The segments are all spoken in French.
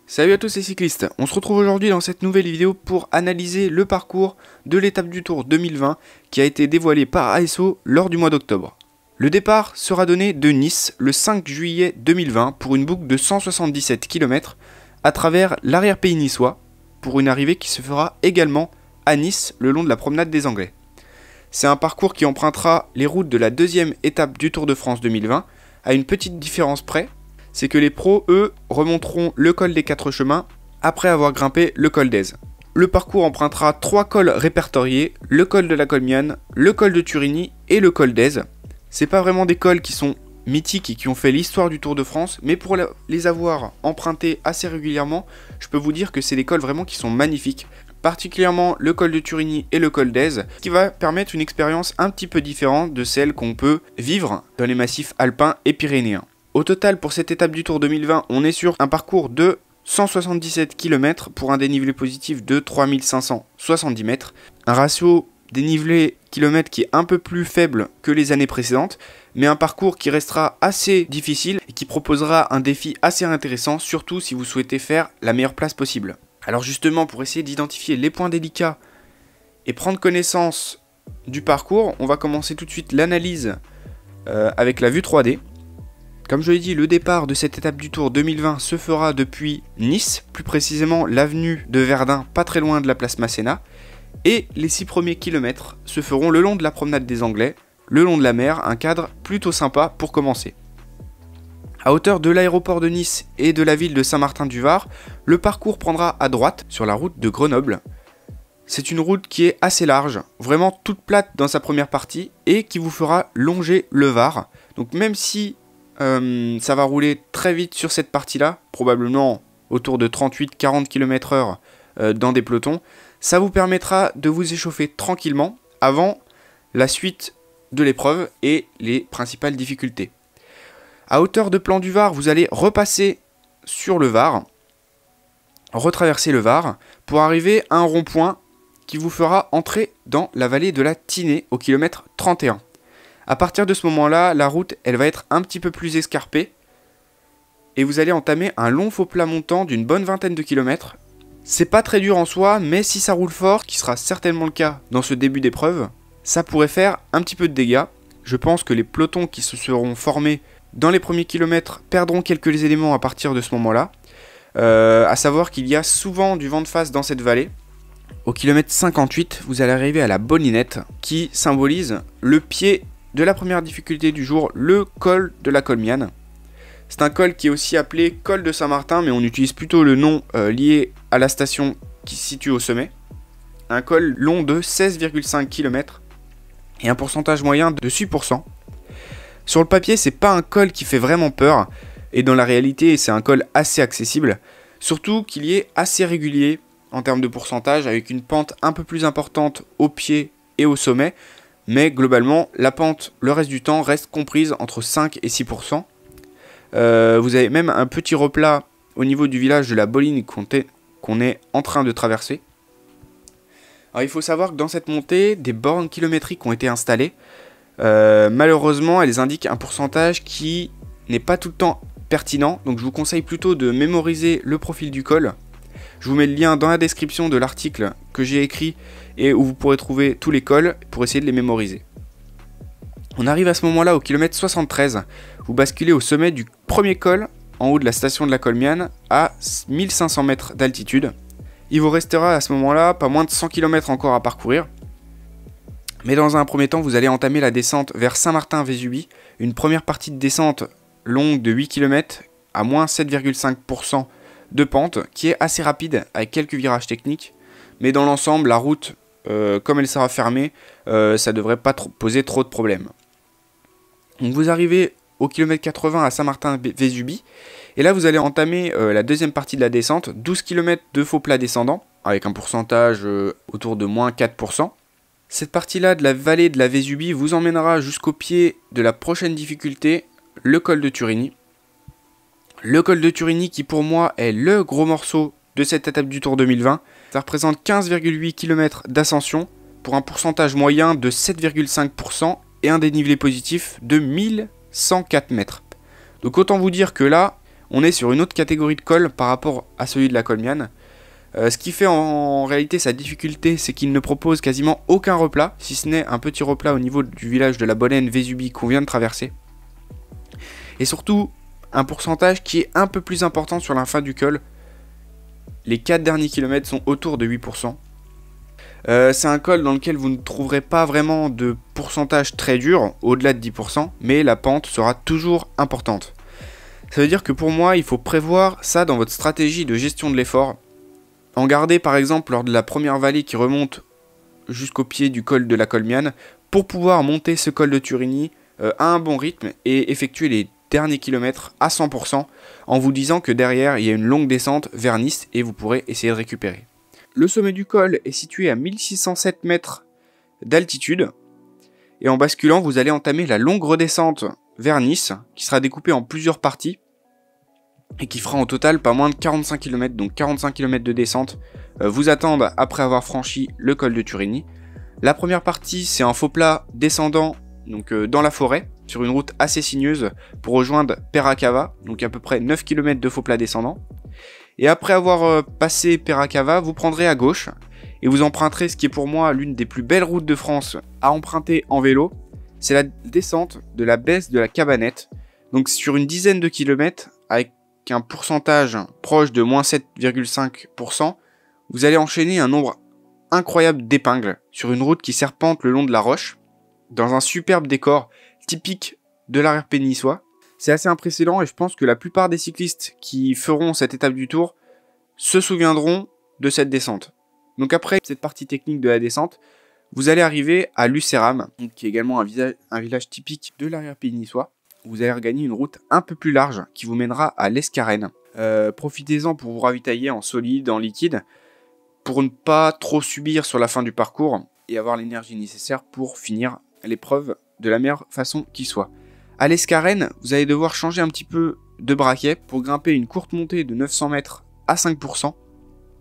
Salut à tous les cyclistes, on se retrouve aujourd'hui dans cette nouvelle vidéo pour analyser le parcours de l'étape du Tour 2020 qui a été dévoilé par ASO lors du mois d'octobre. Le départ sera donné de Nice le 5 juillet 2020 pour une boucle de 177 km à travers l'arrière-pays niçois pour une arrivée qui se fera également à Nice le long de la promenade des Anglais. C'est un parcours qui empruntera les routes de la deuxième étape du Tour de France 2020 à une petite différence près. C'est que les pros, eux, remonteront le col des 4 chemins après avoir grimpé le col d'Èze. Le parcours empruntera 3 cols répertoriés, le col de la Colmiane, le col de Turini et le col d'Èze. C'est pas vraiment des cols qui sont mythiques et qui ont fait l'histoire du Tour de France, mais pour les avoir empruntés assez régulièrement, je peux vous dire que c'est des cols vraiment qui sont magnifiques. Particulièrement le col de Turini et le col d'Èze, qui va permettre une expérience un petit peu différente de celle qu'on peut vivre dans les massifs alpins et pyrénéens. Au total, pour cette étape du Tour 2020, on est sur un parcours de 177 km pour un dénivelé positif de 3570 mètres. Un ratio dénivelé kilomètre qui est un peu plus faible que les années précédentes, mais un parcours qui restera assez difficile et qui proposera un défi assez intéressant, surtout si vous souhaitez faire la meilleure place possible. Alors justement, pour essayer d'identifier les points délicats et prendre connaissance du parcours, on va commencer tout de suite l'analyse avec la vue 3D. Comme je l'ai dit, le départ de cette étape du Tour 2020 se fera depuis Nice, plus précisément l'avenue de Verdun, pas très loin de la place Masséna, et les 6 premiers kilomètres se feront le long de la promenade des Anglais, le long de la mer, un cadre plutôt sympa pour commencer. À hauteur de l'aéroport de Nice et de la ville de Saint-Martin-du-Var, le parcours prendra à droite sur la route de Grenoble. C'est une route qui est assez large, vraiment toute plate dans sa première partie, et qui vous fera longer le Var. Donc même si ça va rouler très vite sur cette partie-là, probablement autour de 38-40 km/h dans des pelotons. Ça vous permettra de vous échauffer tranquillement avant la suite de l'épreuve et les principales difficultés. À hauteur de Plan du Var, vous allez repasser sur le Var, retraverser le Var, pour arriver à un rond-point qui vous fera entrer dans la vallée de la Tinée au kilomètre 31. À partir de ce moment-là, la route, elle va être un petit peu plus escarpée et vous allez entamer un long faux plat montant d'une bonne vingtaine de kilomètres. C'est pas très dur en soi, mais si ça roule fort, ce qui sera certainement le cas dans ce début d'épreuve, ça pourrait faire un petit peu de dégâts. Je pense que les pelotons qui se seront formés dans les premiers kilomètres perdront quelques éléments à partir de ce moment-là. À savoir qu'il y a souvent du vent de face dans cette vallée. Au kilomètre 58, vous allez arriver à la Bolinette qui symbolise le pied de la première difficulté du jour, le col de la Colmiane. C'est un col qui est aussi appelé col de Saint-Martin, mais on utilise plutôt le nom lié à la station qui se situe au sommet. Un col long de 16,5 km et un pourcentage moyen de 6%. Sur le papier, c'est pas un col qui fait vraiment peur, et dans la réalité, c'est un col assez accessible, surtout qu'il y est assez régulier en termes de pourcentage, avec une pente un peu plus importante au pied et au sommet. Mais globalement, la pente, le reste du temps, reste comprise entre 5 et 6%. Vous avez même un petit replat au niveau du village de la Boline qu'on est en train de traverser. Alors il faut savoir que dans cette montée, des bornes kilométriques ont été installées. Malheureusement, elles indiquent un pourcentage qui n'est pas tout le temps pertinent. Donc je vous conseille plutôt de mémoriser le profil du col. Je vous mets le lien dans la description de l'article que j'ai écrit et où vous pourrez trouver tous les cols pour essayer de les mémoriser. On arrive à ce moment-là au kilomètre 73. Vous basculez au sommet du premier col, en haut de la station de la Colmiane, à 1500 mètres d'altitude. Il vous restera à ce moment-là pas moins de 100 km encore à parcourir. Mais dans un premier temps, vous allez entamer la descente vers Saint-Martin-Vésubie, une première partie de descente longue de 8 km à moins 7,5% de pente, qui est assez rapide avec quelques virages techniques. Mais dans l'ensemble, la route, comme elle sera fermée, ça ne devrait pas poser trop de problèmes. Donc vous arrivez au kilomètre 80 à Saint-Martin-Vésubie, et là vous allez entamer la deuxième partie de la descente, 12 km de faux plat descendant, avec un pourcentage autour de moins 4%. Cette partie-là de la vallée de la Vésubie vous emmènera jusqu'au pied de la prochaine difficulté, le col de Turini. Le col de Turini qui pour moi est le gros morceau de cette étape du Tour 2020. Ça représente 15,8 km d'ascension pour un pourcentage moyen de 7,5% et un dénivelé positif de 1104 mètres. Donc autant vous dire que là, On est sur une autre catégorie de col par rapport à celui de la Colmiane. Ce qui fait en réalité sa difficulté, c'est qu'il ne propose quasiment aucun replat, si ce n'est un petit replat au niveau du village de la Bolène Vésubie qu'on vient de traverser. Et surtout, un pourcentage qui est un peu plus important sur la fin du col. Les 4 derniers kilomètres sont autour de 8%. C'est un col dans lequel vous ne trouverez pas vraiment de pourcentage très dur, au-delà de 10%, mais la pente sera toujours importante. Ça veut dire que pour moi, il faut prévoir ça dans votre stratégie de gestion de l'effort. En garder par exemple lors de la première vallée qui remonte jusqu'au pied du col de la Colmiane, pour pouvoir monter ce col de Turigny à un bon rythme et effectuer les derniers kilomètres à 100%, en vous disant que derrière il y a une longue descente vers Nice et vous pourrez essayer de récupérer. Le sommet du col est situé à 1607 mètres d'altitude, et en basculant vous allez entamer la longue redescente vers Nice, qui sera découpée en plusieurs parties, et qui fera en total pas moins de 45 km, donc 45 km de descente vous attendent après avoir franchi le col de Turigny. La première partie c'est un faux plat descendant donc dans la forêt, sur une route assez sinueuse pour rejoindre Peracava, donc à peu près 9 km de faux plat descendant. Et après avoir passé Peracava, vous prendrez à gauche et vous emprunterez ce qui est pour moi l'une des plus belles routes de France à emprunter en vélo. C'est la descente de la baisse de la Cabanette, donc sur une dizaine de kilomètres avec un pourcentage proche de moins 7,5%, vous allez enchaîner un nombre incroyable d'épingles sur une route qui serpente le long de la Roche, dans un superbe décor typique de l'arrière-pays niçois. C'est assez impressionnant et je pense que la plupart des cyclistes qui feront cette étape du Tour se souviendront de cette descente. Donc après cette partie technique de la descente, vous allez arriver à Lucéram, qui est également un village typique de l'arrière-pays niçois. Vous allez regagner une route un peu plus large qui vous mènera à l'Escarène. Profitez-en pour vous ravitailler en solide, en liquide, pour ne pas trop subir sur la fin du parcours et avoir l'énergie nécessaire pour finir l'épreuve de la meilleure façon qui soit. À l'Escarène, vous allez devoir changer un petit peu de braquet pour grimper une courte montée de 900 mètres à 5%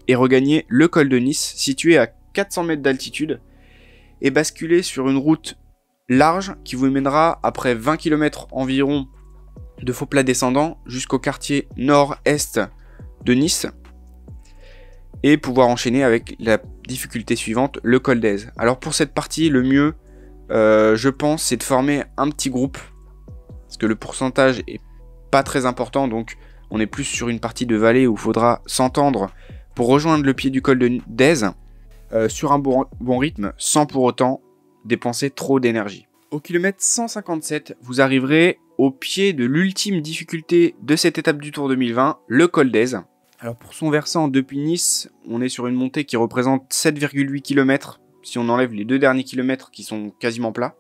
et regagner le col de Nice situé à 400 mètres d'altitude et basculer sur une route large qui vous mènera après 20 km environ de faux plat descendant jusqu'au quartier nord-est de Nice et pouvoir enchaîner avec la difficulté suivante, le col d'Aise. Alors pour cette partie, le mieux, je pense, c'est de former un petit groupe parce que le pourcentage est pas très important, donc on est plus sur une partie de vallée où il faudra s'entendre pour rejoindre le pied du col d'Aise sur un bon rythme sans pour autant dépenser trop d'énergie. Au kilomètre 157, vous arriverez au pied de l'ultime difficulté de cette étape du Tour 2020, le col d'Aise. Alors pour son versant depuis Nice, on est sur une montée qui représente 7,8 km si on enlève les 2 derniers kilomètres qui sont quasiment plats,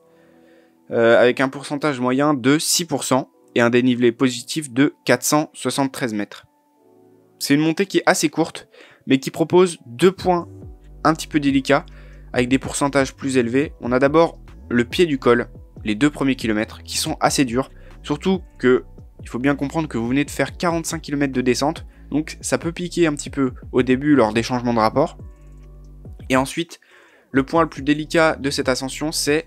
avec un pourcentage moyen de 6% et un dénivelé positif de 473 mètres. C'est une montée qui est assez courte, mais qui propose 2 points un petit peu délicats, avec des pourcentages plus élevés. On a d'abord le pied du col, les 2 premiers kilomètres, qui sont assez durs, surtout que il faut bien comprendre que vous venez de faire 45 km de descente, donc ça peut piquer un petit peu au début lors des changements de rapport. Et ensuite, le point le plus délicat de cette ascension, c'est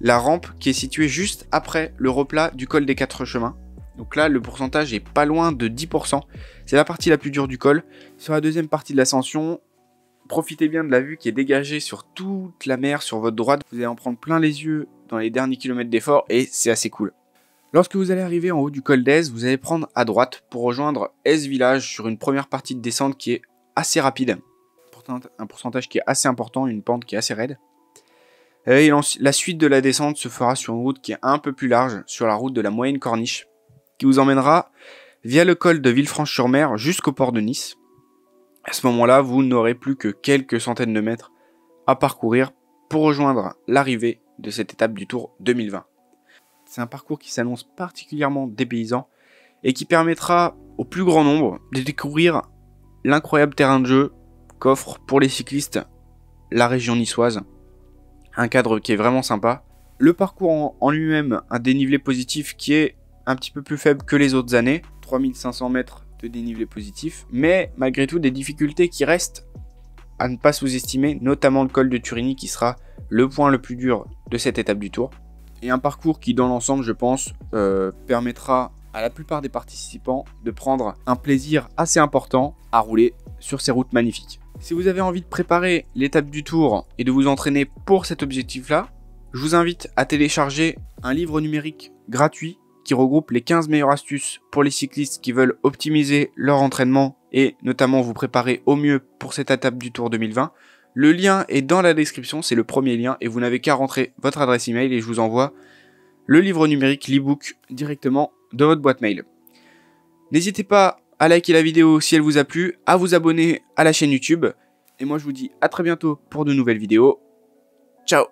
la rampe qui est située juste après le replat du col des 4 chemins. Donc là, le pourcentage est pas loin de 10%. C'est la partie la plus dure du col. Sur la deuxième partie de l'ascension, profitez bien de la vue qui est dégagée sur toute la mer sur votre droite. Vous allez en prendre plein les yeux dans les derniers kilomètres d'effort et c'est assez cool. Lorsque vous allez arriver en haut du col d'Aise, vous allez prendre à droite pour rejoindre Aise Village sur une première partie de descente qui est assez rapide. Pourtant, un pourcentage qui est assez important, une pente qui est assez raide. Et la suite de la descente se fera sur une route qui est un peu plus large, sur la route de la Moyenne Corniche, qui vous emmènera via le col de Villefranche-sur-Mer jusqu'au port de Nice. À ce moment-là, vous n'aurez plus que quelques centaines de mètres à parcourir pour rejoindre l'arrivée de cette étape du Tour 2020. C'est un parcours qui s'annonce particulièrement dépaysant et qui permettra au plus grand nombre de découvrir l'incroyable terrain de jeu qu'offre pour les cyclistes la région niçoise. Un cadre qui est vraiment sympa. Le parcours en lui-même, un dénivelé positif qui est un petit peu plus faible que les autres années, 3500 mètres de dénivelé positif, mais malgré tout des difficultés qui restent à ne pas sous-estimer, notamment le col de Turigny qui sera le point le plus dur de cette étape du Tour. Et un parcours qui dans l'ensemble, je pense, permettra à la plupart des participants de prendre un plaisir assez important à rouler sur ces routes magnifiques. Si vous avez envie de préparer l'étape du Tour et de vous entraîner pour cet objectif-là, je vous invite à télécharger un livre numérique gratuit qui regroupe les 15 meilleures astuces pour les cyclistes qui veulent optimiser leur entraînement et notamment vous préparer au mieux pour cette étape du Tour 2020. Le lien est dans la description, c'est le premier lien et vous n'avez qu'à rentrer votre adresse email et je vous envoie le livre numérique, l'e-book, directement de votre boîte mail. N'hésitez pas à liker la vidéo si elle vous a plu, à vous abonner à la chaîne YouTube. Et moi je vous dis à très bientôt pour de nouvelles vidéos. Ciao!